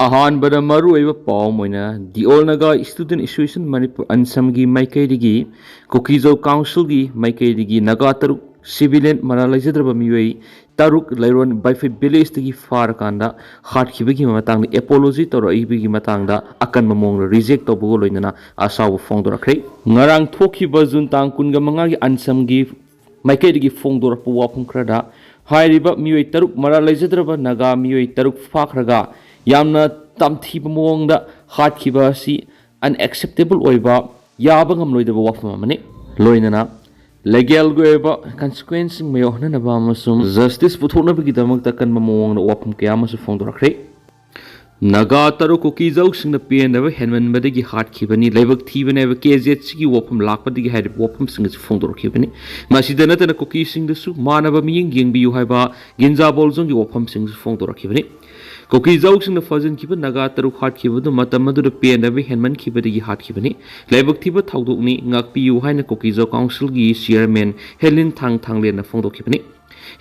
ꯑꯍꯥꯟꯕꯗ ꯃꯔꯨꯑꯣꯏꯕ ꯄꯥꯎ ꯑꯣꯏꯅ the all Naga student association Manipur ꯑꯟꯁꯝꯒꯤ ꯃꯥꯏꯀꯩꯗꯒꯤ ꯀꯨꯀꯤꯖꯧ ꯀꯥꯎꯟꯁꯤꯜꯒꯤ ꯃꯥꯏꯀꯩꯗꯒꯤ ꯅꯥꯒꯥ ꯇꯔꯨꯛ ꯁꯤꯚꯤꯂꯤꯌꯟ ꯃꯔꯥꯜ ꯂꯩꯖꯗ꯭ꯔꯕ ꯃꯤꯑꯣꯏ ꯇꯔꯨꯛ ꯂꯩꯔꯣꯟ ꯕꯥꯏꯐꯩ ꯚꯤꯂꯦꯖꯇꯒꯤ ꯐꯥꯔꯀꯥꯟꯗ ꯍꯥꯠꯈꯤꯕꯒꯤ ꯃꯇꯥꯡꯗ ꯑꯦꯄꯣꯂꯣꯖꯤ ꯇꯧꯔꯛꯏꯕꯒꯤ ꯃꯇꯥꯡꯗ ꯑꯀꯟꯕ ꯃꯑꯣꯡꯗ ꯔꯤꯖꯦꯛ ꯇꯧꯕꯒ ꯂꯣꯏꯅꯅ ꯑꯁꯥꯎꯕ ꯐꯣꯡꯗꯣꯔꯛꯈ꯭ꯔꯦ ꯉꯔꯥꯡ ꯊꯣꯛꯈꯤꯕ ꯖꯨꯟ ꯇꯥꯡ 25ꯒꯤ ꯑꯟꯁꯝꯒꯤ ꯃꯥꯏꯀꯩꯗꯒꯤ ꯐꯣꯡꯗꯣꯔꯛꯄ ꯋꯥꯐꯝ ꯈꯔꯗ ꯍꯥꯏꯔꯤꯕ ꯃꯤꯑꯣꯏ ꯇꯔꯨꯛ ꯃꯔꯥꯜ ꯂꯩꯖꯗ꯭ꯔꯕ ꯅꯥꯒꯥ ꯃꯤꯑꯣꯏ ꯇꯔꯨꯛ ꯐꯥꯈ꯭ꯔꯒ ꯌꯥꯝꯅ ꯇꯝꯊꯤꯕ ꯃꯑꯣꯡꯗ ꯍꯥꯠꯈꯤꯕ ꯑꯁꯤ ꯑꯟꯑꯦꯛꯁꯦꯞꯇꯦꯕꯜ ꯑꯣꯏꯕ ꯌꯥꯕ ꯉꯝꯂꯣꯏꯗꯕ ꯋꯥꯐꯝ ꯑꯃꯅꯤ ꯂꯣꯏꯅꯅ ꯂꯦꯒꯦꯜꯒꯤ ꯑꯣꯏꯕ ꯀꯟꯁꯤꯀ꯭ꯋꯦꯟꯁꯁꯤꯡ ꯃꯥꯌꯣꯛꯅꯅꯕ ꯑꯃꯁꯨꯡ ꯖꯁꯇꯤꯁ ꯄꯨꯊꯣꯛꯅꯕꯒꯤꯗꯃꯛꯇ ꯀꯟꯕ ꯃꯑꯣꯡꯗ ꯋꯥꯐꯝ ꯀꯌꯥ ꯑꯃꯁꯨ ꯐꯣꯡꯗꯣꯔꯛꯈ꯭ꯔꯦ ꯅꯥꯒꯥ ꯇꯔꯨꯛ ꯀꯨꯀꯤꯖꯧꯁꯤꯡꯅ ꯄꯦꯟꯗꯕ ꯍꯦꯟꯃꯟꯕꯗꯒꯤ ꯍꯥꯠꯈꯤꯕꯅꯤ ꯂꯥꯏꯕꯛ ꯊꯤꯕꯅꯤ ꯍꯥꯏꯕ ꯀꯦꯖꯦꯠꯁꯤꯒꯤ ꯋꯥꯐꯝ ꯂꯥꯛꯄꯗꯒꯤ ꯍꯥꯏꯔꯤꯕ ꯋꯥꯐꯝꯁꯤꯡ ꯑꯁꯤ ꯐꯣꯡꯗꯣꯔꯛꯈꯤꯕꯅꯤ ꯃꯁꯤꯗ ꯅꯠꯇꯅ ꯀꯨꯀꯤꯁꯤꯡꯗꯁꯨ ꯃꯥꯟꯅꯕ ꯃꯤꯠꯌꯦꯡ ꯌꯦꯡꯕꯤꯌꯨ ꯍꯥꯏꯕ ꯒꯤꯟꯖꯥ ꯕꯣꯜꯖꯣꯡꯒꯤ ꯋꯥꯐꯝꯁꯤꯡꯁꯨ ꯐꯣꯡꯗꯣꯔꯛꯈꯤꯕꯅꯤ ꯀꯨꯀꯤꯖꯧꯁꯤꯡꯅ ꯐꯥꯖꯤꯟꯈꯤꯕ ꯅꯥꯒꯥ ꯇꯔꯨꯛ ꯍꯥꯠꯈꯤꯕꯗꯨ ꯃꯇꯝ ꯑꯗꯨꯗ ꯄꯦꯟꯗꯕ ꯍꯦꯟꯃꯟꯈꯤꯕꯗꯒꯤ ꯍꯥꯠꯈꯤꯕꯅꯤ ꯂꯥꯏꯕꯛ ꯊꯤꯕ ꯊꯧꯗꯣꯛꯅꯤ ꯉꯥꯛꯄꯤꯌꯨ ꯍꯥꯏꯅ ꯀꯨꯀꯤꯖꯧ ꯀꯥꯎꯟꯁꯤꯜꯒꯤ ꯆꯤꯌꯔꯃꯦꯟ ꯍꯦꯂꯤꯟ ꯊꯥꯡꯂꯦꯟꯅ ꯐꯣꯡꯗꯣꯛꯈꯤꯕꯅꯤ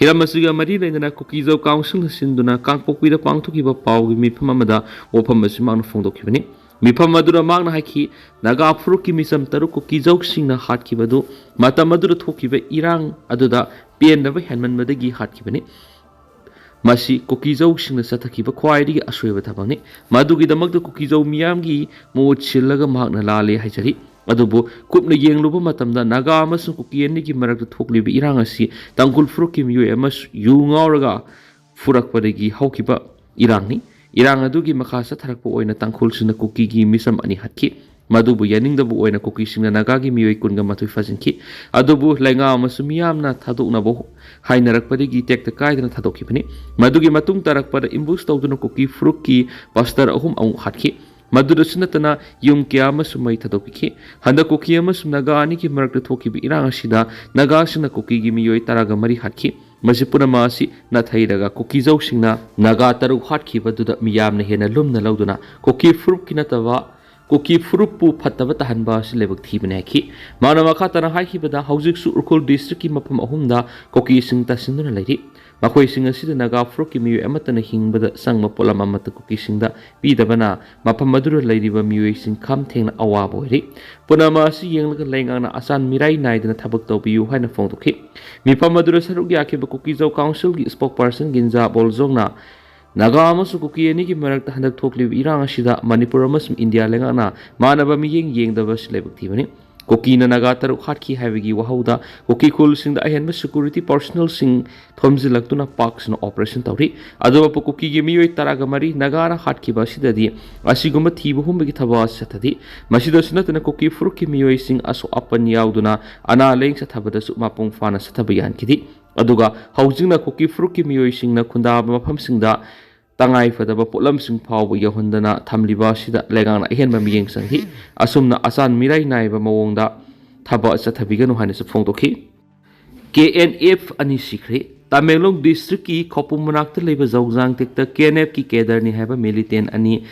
ꯍꯤꯔꯝ ꯑꯁꯤꯒ ꯃꯔꯤ ꯂꯩꯅꯅ ꯀꯨꯀꯤꯖꯧ ꯀꯥꯎꯟꯁꯤꯜꯅ ꯁꯤꯟꯗꯨꯅ ꯀꯥꯡꯄꯣꯛꯄꯤꯗ ꯄꯥꯡꯊꯣꯛꯈꯤꯕ ꯄꯥꯎꯒꯤ ꯃꯤꯐꯝ ꯑꯃꯗ ꯋꯥꯐꯝ ꯑꯁꯤ ꯃꯍꯥꯛꯅ ꯐꯣꯡꯗꯣꯛꯈꯤꯕꯅꯤ ꯃꯤꯐꯝ ꯑꯗꯨꯗ ꯃꯍꯥꯛꯅ ꯍꯥꯏꯈꯤ ꯅꯥꯒꯥ ꯐꯨꯔꯨꯞꯀꯤ ꯃꯤꯆꯝ ꯇꯔꯨꯛ ꯀꯨꯀꯤꯖꯧꯁꯤꯡꯅ ꯍꯥꯠꯈꯤꯕꯗꯨ ꯃꯇꯝ ꯑꯗꯨꯗ ꯊꯣꯛꯈꯤꯕ ꯏꯔꯥꯡ ꯑꯗꯨꯗ ꯄꯦꯟꯗꯕ ꯍꯦꯟꯃꯟꯕꯗꯒꯤ ꯍꯥꯠꯈꯤꯕꯅꯤ ꯃꯁꯤ ꯀꯨꯀꯤꯖꯧꯁꯤꯡꯅ ꯆꯠꯊꯈꯤꯕ ꯈ꯭ꯋꯥꯏꯗꯒꯤ ꯑꯁꯣꯏꯕ ꯊꯕꯛꯅꯤ ꯃꯗꯨꯒꯤꯗꯃꯛꯇ ꯀꯨꯀꯤꯖꯧ ꯃꯤꯌꯥꯝꯒꯤ ꯃꯍꯨꯠ ꯁꯤꯜꯂꯒ ꯃꯍꯥꯛꯅ ꯂꯥꯜꯂꯦ ꯍꯥꯏꯖꯔꯤ ꯑꯗꯨꯕꯨ ꯀꯨꯞꯅ ꯌꯦꯡꯂꯨꯕ ꯃꯇꯝꯗ ꯅꯥꯒꯥ ꯑꯃꯁꯨꯡ ꯀꯨꯀꯤ ꯑꯅꯤꯒꯤ ꯃꯔꯛꯇ ꯊꯣꯛꯂꯤꯕ ꯏꯔꯥꯡ ꯑꯁꯤ ꯇꯥꯡꯈꯨꯜ ꯐꯨꯔꯨꯞꯀꯤ ꯃꯤꯑꯣꯏ ꯑꯃ ꯌꯨ ꯉꯥꯎꯔꯒ ꯐꯨꯔꯛꯄꯗꯒꯤ ꯍꯧꯈꯤꯕ ꯏꯔꯥꯡꯅꯤ ꯏꯔꯥꯡ ꯑꯗꯨꯒꯤ ꯃꯈꯥ ꯆꯠꯊꯔꯛꯄ ꯑꯣꯏꯅ ꯇꯥꯡꯈꯨꯜꯁꯤꯡꯅ ꯀꯨꯀꯤꯒꯤ ꯃꯤꯆꯝ ꯑꯅꯤ ꯍꯥꯠꯈꯤ ꯃꯗꯨꯕꯨ ꯌꯥꯅꯤꯡꯗꯕ ꯑꯣꯏꯅ ꯀꯨꯀꯤꯁꯤꯡꯅ ꯅꯥꯒꯥꯒꯤ ꯃꯤꯑꯣꯏ 22 ꯐꯥꯖꯤꯟꯈꯤ ꯑꯗꯨꯕꯨ ꯂꯩꯉꯥꯛ ꯑꯃꯁꯨꯡ ꯃꯤꯌꯥꯝꯅ ꯊꯥꯗꯣꯛꯅꯕ ꯍꯥꯏꯅꯔꯛꯄꯗꯒꯤ ꯇꯦꯛꯇ ꯀꯥꯏꯗꯅ ꯊꯥꯗꯣꯛꯈꯤꯕꯅꯤ ꯃꯗꯨꯒꯤ ꯃꯇꯨꯡ ꯇꯥꯔꯛꯄꯗ ꯏꯝꯕꯨꯁ ꯇꯧꯗꯨꯅ ꯀꯨꯀꯤ ꯐꯨꯔꯨꯞꯀꯤ ꯄꯥꯁꯇꯔ 3 ꯑꯃꯨꯛ ꯍꯥꯠꯈꯤ ꯃꯗꯨꯗꯁꯨ ꯅꯠꯇꯅ ꯌꯨꯝ ꯀꯌꯥ ꯑꯃꯁꯨ ꯃꯩ ꯊꯥꯗꯣꯛꯄꯤꯈꯤ ꯍꯟꯗꯛ ꯀꯨꯀꯤ ꯑꯃꯁꯨꯡ ꯅꯥꯒꯥ ꯑꯅꯤꯒꯤ ꯃꯔꯛꯇ ꯊꯣꯛꯈꯤꯕ ꯏꯔꯥꯡ ꯑꯁꯤꯗ ꯅꯥꯒꯥꯁꯤꯡꯅ ꯀꯨꯀꯤꯒꯤ ꯃꯤꯑꯣꯏ 13 ꯍꯥꯠꯈꯤ ꯃꯁꯤ ꯄꯨꯝꯅꯃꯛ ꯑꯁꯤ ꯅꯥꯊꯩꯔꯒ ꯀꯨꯀꯤꯖꯧꯁꯤꯡꯅ ꯅꯥꯒꯥ ꯇꯔꯨꯛ ꯍꯥꯠꯈꯤꯕꯗꯨꯗ ꯃꯤꯌꯥꯝꯅ ꯍꯦꯟꯅ ꯂꯨꯝꯅ ꯂꯧꯗꯨꯅ ꯀꯨꯀꯤ ꯐꯨꯔꯨꯞꯀꯤ ꯅꯠꯇꯕ ꯀꯨꯀꯤ ꯐꯨꯔꯨꯞꯄꯨ ꯐꯠꯇꯕ ꯇꯥꯍꯟꯕ ꯑꯁꯤ ꯂꯥꯏꯕꯛ ꯊꯤꯕꯅꯤ ꯍꯥꯏꯈꯤ ꯃꯥꯅ ꯃꯈꯥ ꯇꯥꯅ ꯍꯥꯏꯈꯤꯕꯗ ꯍꯧꯖꯤꯛꯁꯨ ꯎꯈ꯭ꯔꯨꯜ ꯗꯤꯁꯇ꯭ꯔꯤꯛꯀꯤ ꯃꯐꯝ 3ꯗ ꯀꯨꯀꯤꯁꯤꯡ ꯇꯥꯁꯤꯟꯗꯨꯅ ꯂꯩꯔꯤ ꯃꯈꯣꯏꯁꯤꯡ ꯑꯁꯤꯗ ꯅꯥꯒꯥ ꯐꯨꯔꯨꯞꯀꯤ ꯃꯤꯑꯣꯏ ꯑꯃꯠꯇꯅ ꯍꯤꯡꯕꯗ ꯆꯪꯕ ꯄꯣꯠꯂꯝ ꯑꯃꯠꯇ ꯀꯨꯀꯤꯁꯤꯡꯗ ꯄꯤꯗꯕꯅ ꯃꯐꯝ ꯑꯗꯨꯗ ꯂꯩꯔꯤꯕ ꯃꯤꯑꯣꯏꯁꯤꯡ ꯈꯝ ꯊꯦꯡꯅ ꯑꯋꯥꯕ ꯑꯣꯏꯔꯤ ꯄꯨꯝꯅꯃꯛ ꯑꯁꯤ ꯌꯦꯡꯂꯒ ꯂꯩꯉꯥꯛꯅ ꯑꯆꯥꯟ ꯃꯤꯔꯥꯏ ꯅꯥꯏꯗꯅ ꯊꯕꯛ ꯇꯧꯕꯤꯌꯨ ꯍꯥꯏꯅ ꯐꯣꯡꯗꯣꯛꯈꯤ ꯃꯤꯐꯝ ꯑꯗꯨꯗ ꯁꯔꯨꯛ ꯌꯥꯈꯤꯕ ꯀꯨꯀꯤꯖꯧ ꯀꯥꯎꯟꯁꯤꯜꯒꯤ ꯁ꯭ꯄꯣꯛꯄꯔꯁꯟ ꯒꯤꯟꯖꯥ ꯕꯣꯜꯖꯣꯡꯅ ꯅꯥꯒꯥ ꯑꯃꯁꯨꯡ ꯀꯨꯀꯤ ꯑꯅꯤꯒꯤ ꯃꯔꯛꯇ ꯍꯟꯗꯛ ꯊꯣꯛꯂꯤꯕ ꯏꯔꯥꯡ ꯑꯁꯤꯗ ꯃꯅꯤꯄꯨꯔ ꯑꯃꯁꯨꯡ ꯏꯟꯗꯤꯌꯥ ꯂꯩꯉꯥꯛꯅ ꯃꯥꯟꯅꯕ ꯃꯤꯠꯌꯦꯡ ꯌꯦꯡꯗꯕ ꯑꯁꯤ ꯂꯥꯏꯕꯛ ꯊꯤꯕꯅꯤ ꯀꯨꯀꯤꯅ ꯅꯥꯒꯥ ꯇꯔꯨꯛ ꯍꯥꯠꯈꯤ ꯍꯥꯏꯕꯒꯤ ꯋꯥꯍꯧꯗ ꯀꯨꯀꯤ ꯈꯨꯜꯁꯤꯡꯗ ꯑꯍꯦꯟꯕ ꯁꯦꯀ꯭ꯌꯨꯔꯤꯇꯤ ꯄꯔꯁꯣꯅꯦꯜꯁꯤꯡ ꯊꯣꯝꯖꯤꯜꯂꯛꯇꯨꯅ ꯄꯥꯛꯁꯅ ꯑꯣꯄꯔꯦꯁꯟ ꯇꯧꯔꯤ ꯑꯗꯨꯕꯨ ꯀꯨꯀꯤꯒꯤ ꯃꯤꯑꯣꯏ 13 ꯅꯥꯒꯥꯅ ꯍꯥꯠꯈꯤꯕ ꯑꯁꯤꯗꯗꯤ ꯑꯁꯤꯒꯨꯝꯕ ꯊꯤꯕ ꯍꯨꯝꯕꯒꯤ ꯊꯕꯛ ꯑꯁꯤ ꯆꯠꯊꯗꯤ ꯃꯁꯤꯗꯁꯨ ꯅꯠꯇꯅ ꯀꯨꯀꯤ ꯐꯨꯔꯨꯞꯀꯤ ꯃꯤꯑꯣꯏꯁꯤꯡ ꯑꯁꯣꯛ ꯑꯄꯟ ꯌꯥꯎꯗꯨꯅ ꯑꯅꯥ ꯂꯥꯏꯌꯦꯡ ꯆꯠꯊꯕꯗꯁꯨ ꯃꯄꯨꯡ ꯐꯥꯅ ꯆꯠꯊꯕ ꯌꯥꯍꯟꯈꯤꯗꯦ ꯑꯗꯨꯒ ꯍꯧꯖꯤꯛꯅ ꯀꯨꯀꯤ ꯐꯨꯔꯨꯞꯀꯤ ꯃꯤꯑꯣꯏꯁꯤꯡꯅ ꯈꯨꯟꯗꯥꯕ ꯃꯐꯝꯁꯤꯡꯗ ꯇꯉꯥꯏꯐꯗꯕ ꯄꯣꯠꯂꯝꯁꯤꯡ ꯐꯥꯎꯕ ꯌꯧꯍꯟꯗꯅ ꯊꯝꯂꯤꯕ ꯑꯁꯤꯗ ꯂꯩꯉꯥꯛꯅ ꯑꯍꯦꯟꯕ ꯃꯤꯠꯌꯦꯡ ꯆꯪꯈꯤ ꯑꯁꯨꯝꯅ ꯑꯆꯥꯟ ꯃꯤꯔꯥꯏ ꯅꯥꯏꯕ ꯃꯑꯣꯡꯗ ꯊꯕꯛ ꯆꯠꯊꯕꯤꯒꯅꯨ ꯍꯥꯏꯅꯁꯨ ꯐꯣꯡꯗꯣꯛꯈꯤ KNF ꯑꯅꯤ ꯁꯤꯈ꯭ꯔꯦ ꯇꯃꯦꯡꯂꯣꯡ ꯗꯤꯁꯇ꯭ꯔꯤꯛꯀꯤ ꯈꯧꯄꯨꯝ ꯃꯅꯥꯛꯇ ꯂꯩꯕ ꯖꯧꯖꯥꯡꯇꯦꯛꯇ KNFꯀꯤ ꯀꯦꯗꯔꯅꯤ ꯍꯥꯏꯕ ꯃꯤꯂꯤꯇꯦꯟ ꯑꯅꯤ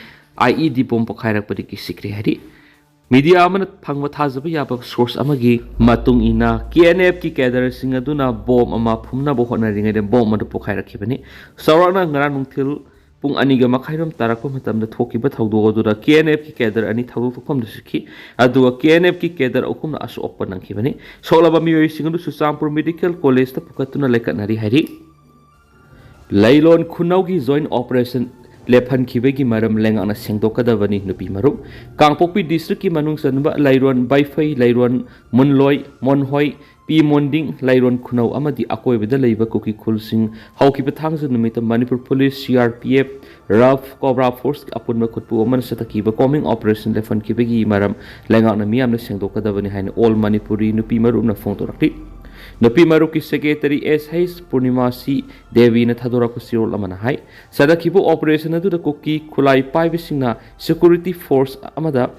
IED ꯕꯣꯝ ꯄꯣꯈꯥꯏꯔꯛꯄꯗꯒꯤ ꯁꯤꯈ꯭ꯔꯦ ꯍꯥꯏꯔꯤ ꯃꯤꯗꯤꯌꯥ ꯑꯃꯅ ꯐꯪꯕ ꯊꯥꯖꯕ ꯌꯥꯕ ꯁꯣꯔꯁ ꯑꯃꯒꯤ ꯃꯇꯨꯡ ꯏꯟꯅ KNFꯀꯤ ꯀꯦꯗꯔꯁꯤꯡ ꯑꯗꯨꯅ ꯕꯣꯝ ꯑꯃ ꯐꯨꯝꯅꯕ ꯍꯣꯠꯅꯔꯤꯉꯩꯗ ꯕꯣꯝ ꯑꯗꯨ ꯄꯣꯈꯥꯏꯔꯛꯈꯤꯕꯅꯤ ꯆꯥꯎꯔꯥꯛꯅ ꯉꯔꯥꯡ ꯅꯨꯡꯊꯤꯜ ꯄꯨꯡ 2:30 ꯇꯥꯔꯛꯄ ꯃꯇꯝꯗ ꯊꯣꯛꯈꯤꯕ ꯊꯧꯗꯣꯛ ꯑꯗꯨꯗ KNFꯀꯤ ꯀꯦꯗꯔ ꯑꯅꯤ ꯊꯧꯗꯣꯛ ꯊꯣꯛꯐꯝꯗ ꯁꯤꯈꯤ ꯑꯗꯨꯒ KNFꯀꯤ ꯀꯦꯗꯔ 3ꯅ ꯑꯁꯣꯛ ꯑꯄꯟ ꯅꯪꯈꯤꯕꯅꯤ ꯁꯣꯛꯂꯕ ꯃꯤꯑꯣꯏꯁꯤꯡ ꯑꯗꯨ ꯆꯨꯔꯆꯥꯟꯄꯨꯔ ꯃꯦꯗꯤꯀꯦꯜ ꯀꯣꯂꯦꯖꯇ ꯄꯨꯈꯠꯇꯨꯅ ꯂꯩꯈꯠꯅꯔꯤ ꯍꯥꯏꯔꯤ ꯂꯩꯂꯣꯟ ꯈꯨꯅꯧꯒꯤ ꯖꯣꯏꯟꯠ ꯑꯣꯄꯔꯦꯁꯟ ꯂꯦꯞꯍꯟꯈꯤꯕꯒꯤ ꯃꯔꯝ ꯂꯩꯉꯥꯛꯅ ꯁꯦꯡꯗꯣꯛꯀꯗꯕꯅꯤ ꯅꯨꯄꯤ ꯃꯔꯨꯞ ꯀꯥꯡꯄꯣꯛꯄꯤ ꯗꯤꯁꯇ꯭ꯔꯤꯛꯀꯤ ꯃꯅꯨꯡ ꯆꯟꯕ ꯂꯩꯔꯣꯟ ꯕꯥꯏꯐꯩ ꯂꯩꯔꯣꯟ ꯃꯨꯟꯂꯣꯏ ꯃꯣꯟꯍꯣꯏ ꯄꯤ ꯃꯣꯟꯗꯤꯡ ꯂꯩꯔꯣꯟ ꯈꯨꯅꯧ ꯑꯃꯗꯤ ꯑꯀꯣꯏꯕꯗ ꯂꯩꯕ ꯀꯨꯀꯤ ꯈꯨꯜꯁꯤꯡ ꯍꯧꯈꯤꯕ ꯊꯥꯡꯖ ꯅꯨꯃꯤꯠꯇ Manipur police CRPF RAF COBRA ꯐꯣꯔꯁꯀꯤ ꯑꯄꯨꯟꯕ ꯈꯨꯠꯄꯨ ꯑꯃꯅ ꯆꯠꯊꯈꯤꯕ ꯀꯣꯃꯤꯡ ꯑꯣꯄꯔꯦꯁꯟ ꯂꯦꯞꯍꯟꯈꯤꯕꯒꯤ ꯃꯔꯝ ꯂꯩꯉꯥꯛꯅ ꯃꯤꯌꯥꯝꯅ ꯁꯦꯡꯗꯣꯛꯀꯗꯕꯅꯤ ꯍꯥꯏꯅ ꯑꯣꯜ ꯃꯅꯤꯄꯨꯔꯤ ꯅꯨꯄꯤ ꯃꯔꯨꯞꯅ ꯐꯣꯡꯗꯣꯔꯛꯂꯤ ꯅꯨꯄꯤ ꯃꯔꯨꯞꯀꯤ ꯁꯦꯀ꯭ꯔꯦꯇꯔꯤ SH ꯄꯨꯔꯅꯤꯃꯥꯁꯤ ꯗꯦꯕꯤꯅ ꯊꯥꯗꯣꯔꯛꯄ ꯆꯦꯔꯣꯜ ꯑꯃꯅ ꯍꯥꯏ ꯆꯠꯊꯈꯤꯕ ꯑꯣꯄꯔꯦꯁꯟ ꯑꯗꯨꯗ ꯀꯨꯀꯤ ꯈꯨꯠꯂꯥꯏ ꯄꯥꯏꯕꯁꯤꯡꯅ ꯁꯦꯀ꯭ꯌꯨꯔꯤꯇꯤ ꯐꯣꯔꯁ ꯑꯃꯗ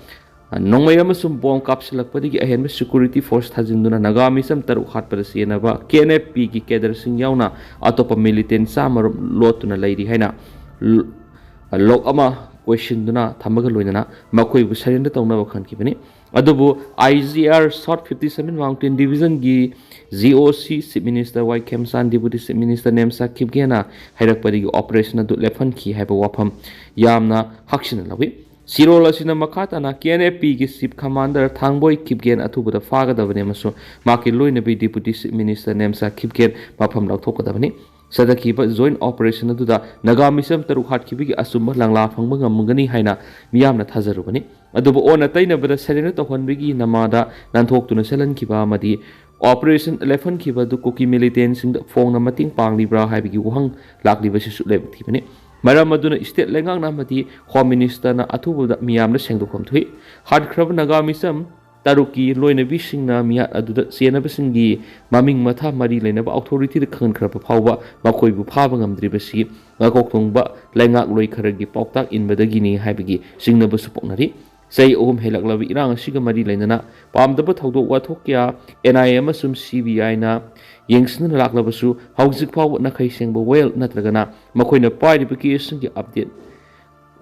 ꯅꯣꯡꯃꯩ ꯑꯃꯁꯨꯡ ꯕꯣꯝ ꯀꯥꯞꯁꯤꯜꯂꯛꯄꯗꯒꯤ ꯑꯍꯦꯟꯕ ꯁꯦꯀ꯭ꯌꯨꯔꯤꯇꯤ ꯐꯣꯔꯁ ꯊꯥꯖꯤꯟꯗꯨꯅ ꯅꯥꯒꯥ ꯃꯤꯆꯝ 3 ꯍꯥꯠꯄꯗ ꯆꯦꯟꯅꯕ KNFPꯒꯤ ꯀꯦꯗꯔꯁꯤꯡ ꯌꯥꯎꯅ ꯑꯇꯣꯞꯄ ꯃꯤꯂꯤꯇꯦꯟ 100 ꯂꯣꯠꯇꯨꯅ ꯂꯩꯔꯤ ꯍꯥꯏꯅ ꯂꯣꯛ ꯑꯃ question thamaga loinana makoi bu surrender tawnaba khankibani adubu IGR South 57 Mountain Division gi GOC Chief Minister Y Kemsan Deputy Chief Minister Nemsa Kipgena hairakpari operation adu lefan ki haiba wafam yamna hakshin lawi Sirol asina makhatana KNFP gi Chief Commander Thangboy Kipgen athubuda fagadabane masu maki loinabi Deputy Chief Minister Nemsa Kipgen mafam lauthokadabani Sadakiba joint operation aduda Nagamisam taruk hatkibigi asumba langla phangba ngamgani haina miyamna thazarubani adubu ona tainabada serena tohonbigi namada nanthokutuna selankiba amadi operation 11 kiba du Kuki Militant sing phongna mating panglibra haibigi wahang lakliba sisu lebthibani maram aduna state lengang namati home minister na athubuda miyamna sengdokham thui hadkhrab Nagamisam Taruki loinabi singna miyat aduda senaba singi maming matha mari leinaba authority de khan khrapa phawba makoi bu phaba ngamdribasi ngakok thongba lengak loi kharagi pauktak inbadagi ni haibigi singnaba supoknari sei ohum helaklabi irang asiga mari leinana pamdaba thawdok wathokya NIA amasum CBI na yengsna laklabasu Haojik2 Pao Naga sengba well natragana makoina pairiba case singi update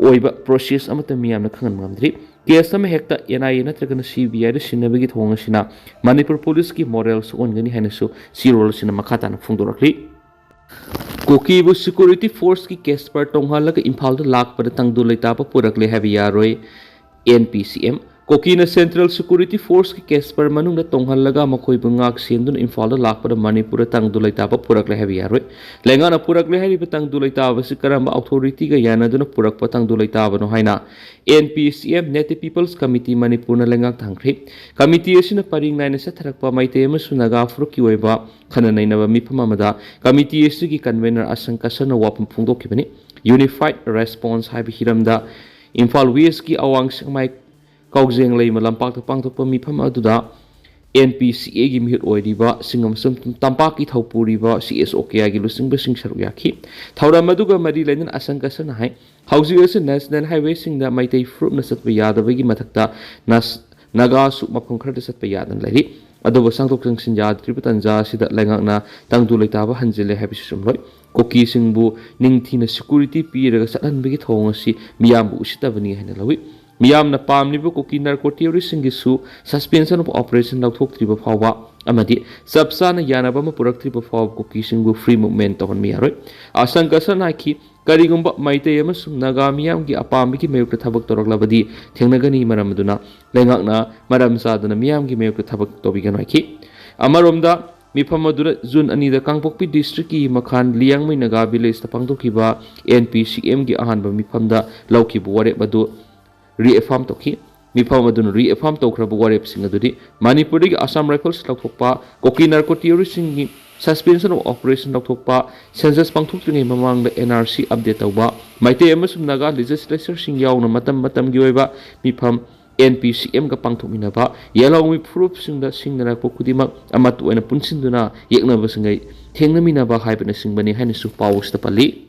oiba process amata miyamna khangan ngamdri case ama hekta NIA natragana CBI da sinabagi thonga sina Manipur police ki morals ongani hainasu sirol sina makhatana phungdorakli Kuki bu security force ki case par tonghalaga imphal da lakpada tangdu leitapa purakle habi yaroi NPCM Kuki na Central Security Force ki case par manung da tonghalaga makoi bungak sendun imphal da lakpada Manipur tangdu leitapa purakle habi yaroi lengana purakle habi tangdu leitapa si karamba authority ga yanaduna purakpa tangdu leitapa no haina NPCM Native People's Committee Manipur na lengak thangkhri committee asina paring naina satharakpa Meitei amasu Naga fruki oiba khana nainaba mifam amada committee asigi convener asankasana wapam phungdokibani Unified Response habi hiramda Imphal West ki awang sangmai kaujeng lei malampak pangthokpa mifam aduda NPCA gi mihut oiriba singam sum tampak ki thaupuriba CSOK gi lusingba singsaru yakhi thauram aduga mari lenin asankasana hai Haujik National Highway singda Meitei fruit na satpa yadabagi mathakta Naga su mafam kharda satpa yadan lairi aduba sangtok sangsin yadriba tanja sida lengakna tangdu leitaba hanjile habi sumloi Kuki singbu ningthina security piraga sathanbagi thonga si miyambu usitabani haina lawi miyamna pamniba Kuki narco terrorist singisu suspension of operation lauthoktriba phawba amadi sabsana yanaba ma puraktriba phawba Kuki singbu free movement tohon miyaroi asankasana ki karigumba Meitei amasum Naga miyamgi apambigi mayukta thabak toraklabadi thengnagani maramaduna lengakna maram sadana miyamgi mayukta thabak tobiganaki amaromda mifam adura June anida Kangpokpi district ki makhan Liangmai Naga village ta pangtokhiba NPCM gi ahanba mifamda laukibu warep adu reaffirm tokhi mifam aduna reaffirm tokraba warep sing adudi Manipuri gi Assam Rifles lauthokpa Kuki narco terrorist gi suspension of operation lauthokpa census pangthokringai mamangda NRC update tawba Meitei amasum Naga legislature sing yauna matam gi oiba mifam NPCM ka pangthokminaba yalawmi proof singda singnara pokudimak amatu ena punsinduna yeknaba singai thengnaminaba haibana singbani haina su pawsta pali